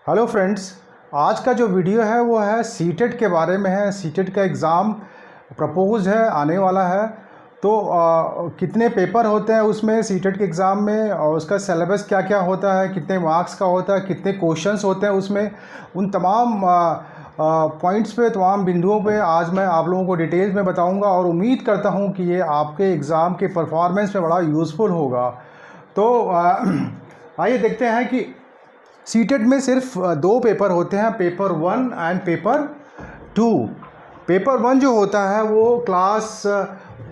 Hello friends, आज का जो वीडियो है वो है सीटेट के बारे में है। सीटेट का एग्ज़ाम प्रपोज है, आने वाला है। तो कितने पेपर होते हैं उसमें सीटेट के एग्ज़ाम में, और उसका सिलेबस क्या क्या होता है, कितने मार्क्स का होता है, कितने क्वेश्चंस होते हैं उसमें, उन तमाम पॉइंट्स पे, तमाम बिंदुओं पे आज मैं आप लोगों को डिटेल्स में बताऊंगा और उम्मीद करता हूं कि ये आपके एग्ज़ाम के परफॉर्मेंस में बड़ा यूज़फुल होगा। तो आइए देखते हैं कि सीटेट में सिर्फ दो पेपर होते हैं, पेपर 1 एंड पेपर 2। पेपर 1 जो होता है वो क्लास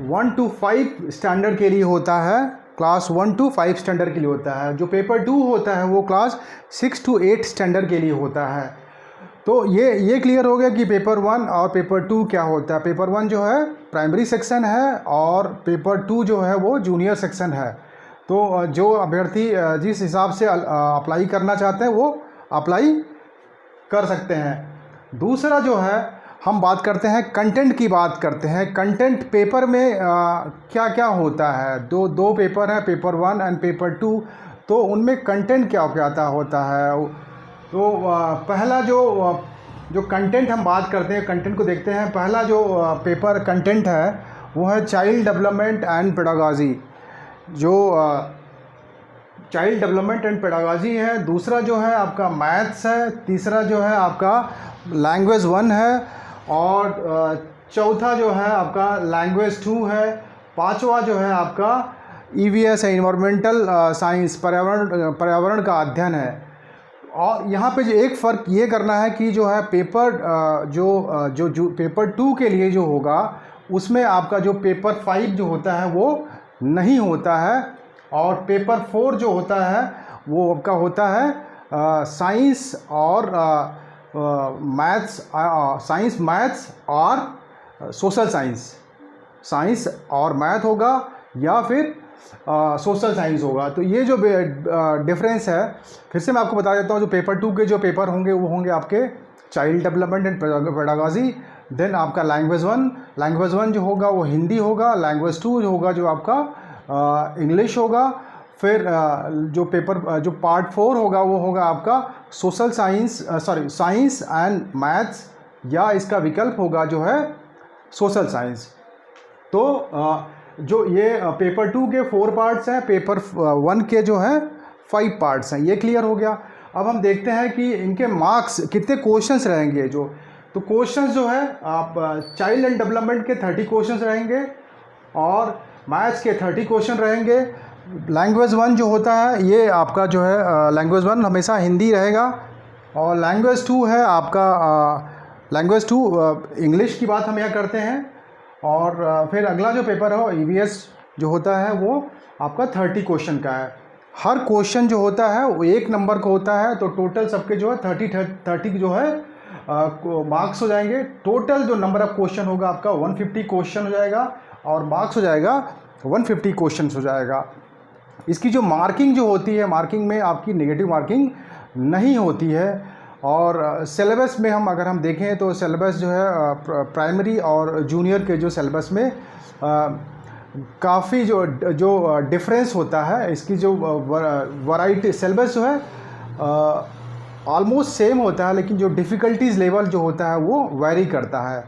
1 to 5 स्टैंडर्ड के लिए होता है, क्लास 1 to 5 स्टैंडर्ड के लिए होता है। जो पेपर 2 होता है वो क्लास 6 to 8 स्टैंडर्ड के लिए होता है। तो ये क्लियर हो गया कि पेपर 1 और पेपर 2 क्या होता है। पेपर 1 जो है प्राइमरी सेक्शन है और पेपर 2 जो है वो जूनियर सेक्शन है। तो जो अभ्यर्थी जिस हिसाब से अप्लाई करना चाहते हैं वो अप्लाई कर सकते हैं। दूसरा जो है, हम बात करते हैं कंटेंट की, बात करते हैं कंटेंट पेपर में क्या क्या होता है। दो पेपर हैं, पेपर 1 एंड पेपर 2। तो उनमें कंटेंट क्या क्या होता है। तो पहला जो कंटेंट हम बात करते हैं, कंटेंट को देखते हैं। पहला जो पेपर कंटेंट है वो है चाइल्ड डेवलपमेंट एंड पेडागॉजी, जो चाइल्ड डेवलपमेंट एंड पेडागॉजी है। दूसरा जो है आपका मैथ्स है। तीसरा जो है आपका लैंग्वेज 1 है। और चौथा जो है आपका लैंग्वेज 2 है। पांचवा जो है आपका ईवीएस है, इन्वायरमेंटल साइंस, पर्यावरण का अध्ययन है। और यहाँ पे जो एक फ़र्क ये करना है कि जो है पेपर जो पेपर 2 के लिए जो होगा उसमें आपका जो पेपर 5 जो होता है वो नहीं होता है। और पेपर 4 जो होता है वो आपका होता है साइंस और मैथ्स, साइंस, मैथ्स और सोशल साइंस। साइंस और मैथ होगा या फिर सोशल साइंस होगा। तो ये जो डिफरेंस है, फिर से मैं आपको बता देता हूँ। जो पेपर 2 के जो पेपर होंगे वो होंगे आपके child development and pedagogy. Then आपका लैंग्वेज 1 जो होगा वो हिंदी होगा। लैंग्वेज 2 जो होगा जो आपका इंग्लिश होगा। फिर जो पार्ट 4 होगा वो होगा आपका social science, science and maths, या इसका विकल्प होगा जो है सोशल साइंस। तो जो ये पेपर 2 के 4 पार्ट्स हैं, पेपर 1 के जो है 5 पार्ट्स हैं। ये क्लियर हो गया। अब हम देखते हैं कि इनके मार्क्स कितने क्वेश्चंस रहेंगे। तो क्वेश्चंस जो है आप चाइल्ड एंड डेवलपमेंट के 30 क्वेश्चंस रहेंगे और मैथ्स के 30 क्वेश्चन रहेंगे। लैंग्वेज 1 जो होता है ये आपका जो है लैंग्वेज 1 हमेशा हिंदी रहेगा। और लैंग्वेज 2 है आपका लैंग्वेज 2 इंग्लिश की बात हम यहाँ करते हैं। और फिर अगला जो पेपर है ईवीएस जो होता है वो आपका 30 क्वेश्चन का है। हर क्वेश्चन जो होता है वो 1 नंबर का होता है। तो टोटल सबके जो है 30 जो है मार्क्स हो जाएंगे। टोटल जो नंबर ऑफ क्वेश्चन होगा आपका 150 क्वेश्चन हो जाएगा और मार्क्स हो जाएगा 150 क्वेश्चन हो जाएगा। इसकी जो मार्किंग जो होती है, मार्किंग में आपकी नेगेटिव मार्किंग नहीं होती है। और सिलेबस में अगर हम देखें तो सिलेबस जो है प्राइमरी और जूनियर के जो सिलेबस में काफ़ी जो डिफरेंस होता है। इसकी जो वैरायटी, सिलेबस जो है ऑलमोस्ट सेम होता है, लेकिन जो डिफ़िकल्टीज़ लेवल जो होता है वो वैरी करता है।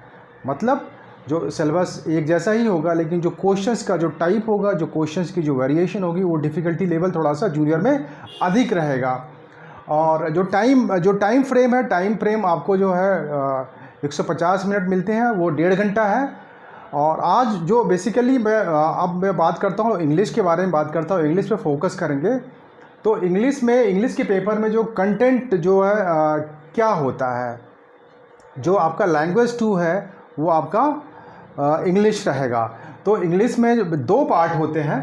मतलब जो सिलेबस एक जैसा ही होगा, लेकिन जो क्वेश्चंस का जो टाइप होगा, जो क्वेश्चंस की जो वेरिएशन होगी, वो डिफ़िकल्टी लेवल थोड़ा सा जूनियर में अधिक रहेगा। और जो टाइम फ्रेम है, टाइम फ्रेम आपको जो है 150 मिनट मिलते हैं, वो 1.5 घंटा है। और आज जो बेसिकली अब मैं बात करता हूँ इंग्लिश के बारे में, बात करता हूँ इंग्लिश पे फोकस करेंगे। तो इंग्लिश के पेपर में जो कंटेंट जो है क्या होता है। जो आपका लैंग्वेज 2 है वो आपका इंग्लिश रहेगा। तो इंग्लिश में 2 पार्ट होते हैं।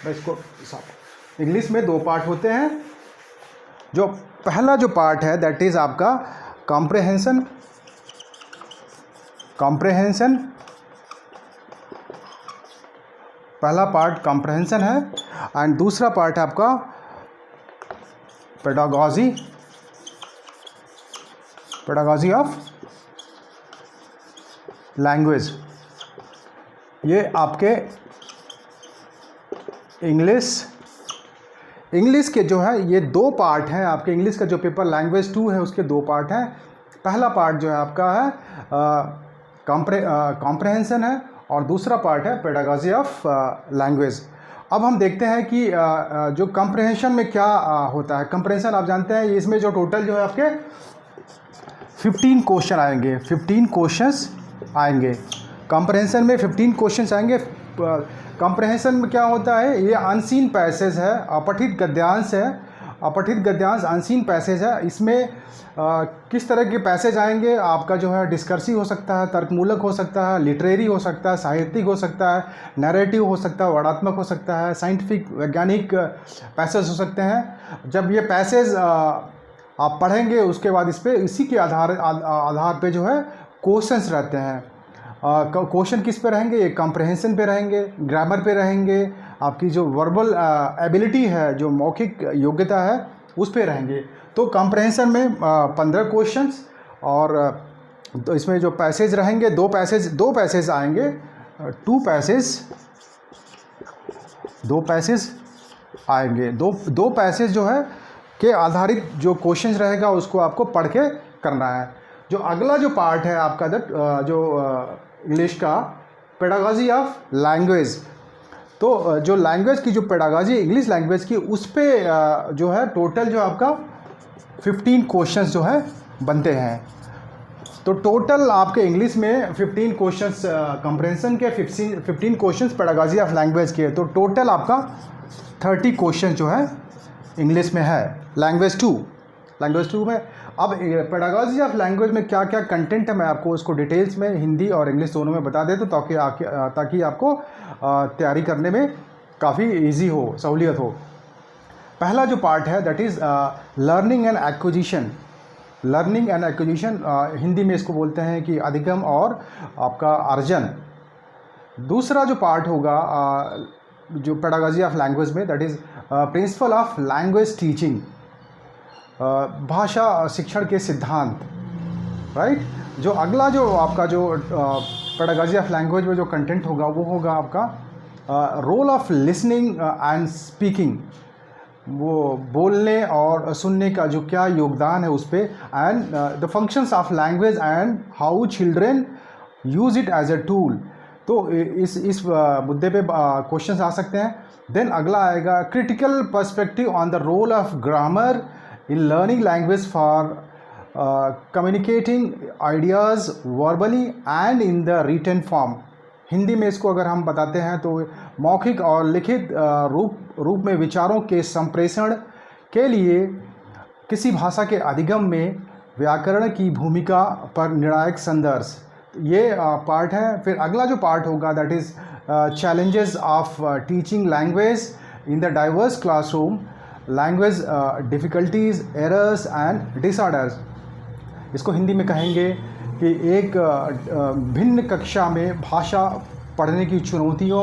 मैं इसको इंग्लिश में 2 पार्ट होते हैं। जो पहला जो पार्ट है दैट इज़ आपका कॉम्प्रहेंशन। पहला पार्ट कॉम्प्रहेंशन है। एंड दूसरा पार्ट है आपका पेडागॉजी ऑफ लैंग्वेज। ये आपके इंग्लिश इंग्लिश के जो है ये 2 पार्ट हैं आपके। इंग्लिश का जो पेपर लैंग्वेज 2 है उसके 2 पार्ट हैं। पहला पार्ट जो है आपका है कॉम्प्रहेंशन है और दूसरा पार्ट है पेडागॉजी ऑफ लैंग्वेज। अब हम देखते हैं कि जो कॉम्प्रहेंशन में क्या होता है। कॉम्प्रहेंशन आप जानते हैं इसमें जो टोटल जो है आपके 15 क्वेश्चन आएंगे। 15 क्वेश्चंस आएंगे कॉम्प्रहेंशन में। 15 क्वेश्चंस आएंगे। कॉम्प्रहेंशन में क्या होता है, ये अनसीन पैसेज है, अपठित गद्यांश है। अपठित गद्यांश अनसीन पैसेज है। इसमें किस तरह के पैसेज आएंगे, आपका जो है डिस्कर्सिव हो सकता है, तर्कमूलक हो सकता है, लिटरेरी हो सकता है, साहित्यिक हो सकता है, नैरेटिव हो सकता है, वर्णात्मक हो सकता है, साइंटिफिक वैज्ञानिक पैसेज हो सकते हैं। जब ये पैसेज आप पढ़ेंगे उसके बाद इस पे इसी के आधार पे जो है क्वेश्चंस रहते हैं। क्वेश्चन किस पे रहेंगे, ये कॉम्प्रहेंशन पे रहेंगे, ग्रामर पे रहेंगे, आपकी जो वर्बल एबिलिटी है, जो मौखिक योग्यता है उस पे रहेंगे। तो कॉम्प्रहेंशन में 15 क्वेश्चंस और तो इसमें जो पैसेज रहेंगे दो पैसेज आएंगे। दो पैसेज आएंगे। दो पैसेज जो है के आधारित जो क्वेश्चंस रहेगा उसको आपको पढ़ के करना है। जो अगला जो पार्ट है आपका जो इंग्लिश का पेडागॉजी ऑफ लैंग्वेज, तो जो लैंग्वेज की जो पेडागॉजी इंग्लिश लैंग्वेज की उस पे जो है टोटल जो आपका 15 क्वेश्चंस जो है बनते हैं। तो टोटल आपके इंग्लिश में 15 क्वेश्चंस कॉम्प्रहेंशन के, 15 क्वेश्चंस पेडागॉजी ऑफ लैंग्वेज के, तो टोटल आपका 30 क्वेश्चन जो है इंग्लिश में है लैंग्वेज 2 में। अब पेडागॉजी ऑफ लैंग्वेज में क्या क्या कंटेंट है मैं आपको उसको डिटेल्स में हिंदी और इंग्लिश दोनों में बता देता हूँ ताकि आपको तैयारी करने में काफ़ी इजी हो, सहूलियत हो। पहला जो पार्ट है that is learning and acquisition. Learning and acquisition Hindi में इसको बोलते हैं कि अधिगम और आपका अर्जन। दूसरा जो पार्ट होगा जो पेडागॉजी ऑफ लैंग्वेज में that is principle of language teaching, भाषा शिक्षण के सिद्धांत, राइट। जो अगला जो आपका जो पेडागॉजी ऑफ लैंग्वेज में जो कंटेंट होगा वो होगा आपका role of listening and speaking, वो बोलने और सुनने का जो क्या योगदान है उस पर, and the functions of language and how children use it as a tool. तो इस मुद्दे पे क्वेश्चंस आ सकते हैं। देन अगला आएगा critical perspective on the role of grammar in learning language for communicating ideas verbally and in the written form. Hindi में इसको अगर हम बताते हैं तो मौखिक और लिखित रूप में विचारों के संप्रेषण के लिए किसी भाषा के अधिगम में व्याकरण की भूमिका पर निर्णायक संदर्भ, ये पार्ट है। फिर अगला जो पार्ट होगा that is challenges of teaching language in the diverse classroom, language difficulties, errors and disorders. इसको हिंदी में कहेंगे कि एक भिन्न कक्षा में भाषा पढ़ने की चुनौतियों,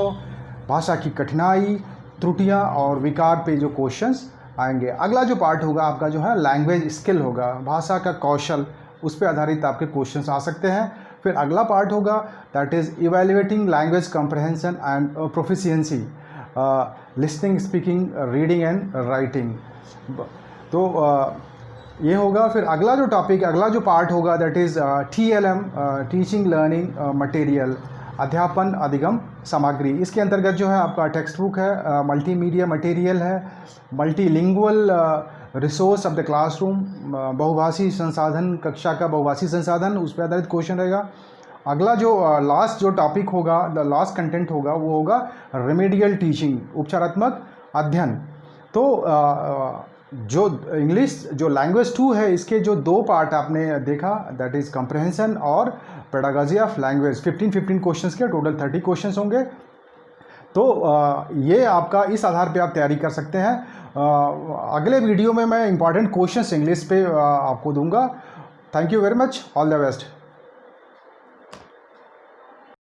भाषा की कठिनाई, त्रुटियां और विकार पे जो क्वेश्चंस आएंगे। अगला जो पार्ट होगा आपका जो है लैंग्वेज स्किल होगा, भाषा का कौशल, उस पे आधारित आपके क्वेश्चंस आ सकते हैं। फिर अगला पार्ट होगा that is evaluating language comprehension and proficiency, listening, speaking, reading and writing. तो ये होगा। फिर अगला जो टॉपिक, अगला जो पार्ट होगा that is TLM, teaching learning material, अध्यापन अधिगम सामग्री। इसके अंतर्गत जो है आपका टेक्स्ट बुक है, मल्टीमीडिया मटेरियल है, multilingual resource of the classroom, बहुभाषी संसाधन, कक्षा का बहुभाषी संसाधन, उस पर आधारित क्वेश्चन रहेगा। अगला जो लास्ट जो टॉपिक होगा, द लास्ट कंटेंट होगा वो होगा रेमेडियल टीचिंग, उपचारात्मक अध्ययन। तो जो इंग्लिश जो लैंग्वेज 2 है इसके जो 2 पार्ट आपने देखा दैट इज़ कॉम्प्रहेंशन और पेडागॉजी ऑफ लैंग्वेज, 15 क्वेश्चंस के टोटल 30 क्वेश्चंस होंगे। तो ये आपका इस आधार पे आप तैयारी कर सकते हैं। अगले वीडियो में मैं इंपॉर्टेंट क्वेश्चंस इंग्लिश पे आपको दूंगा। Thank you very much, all the best.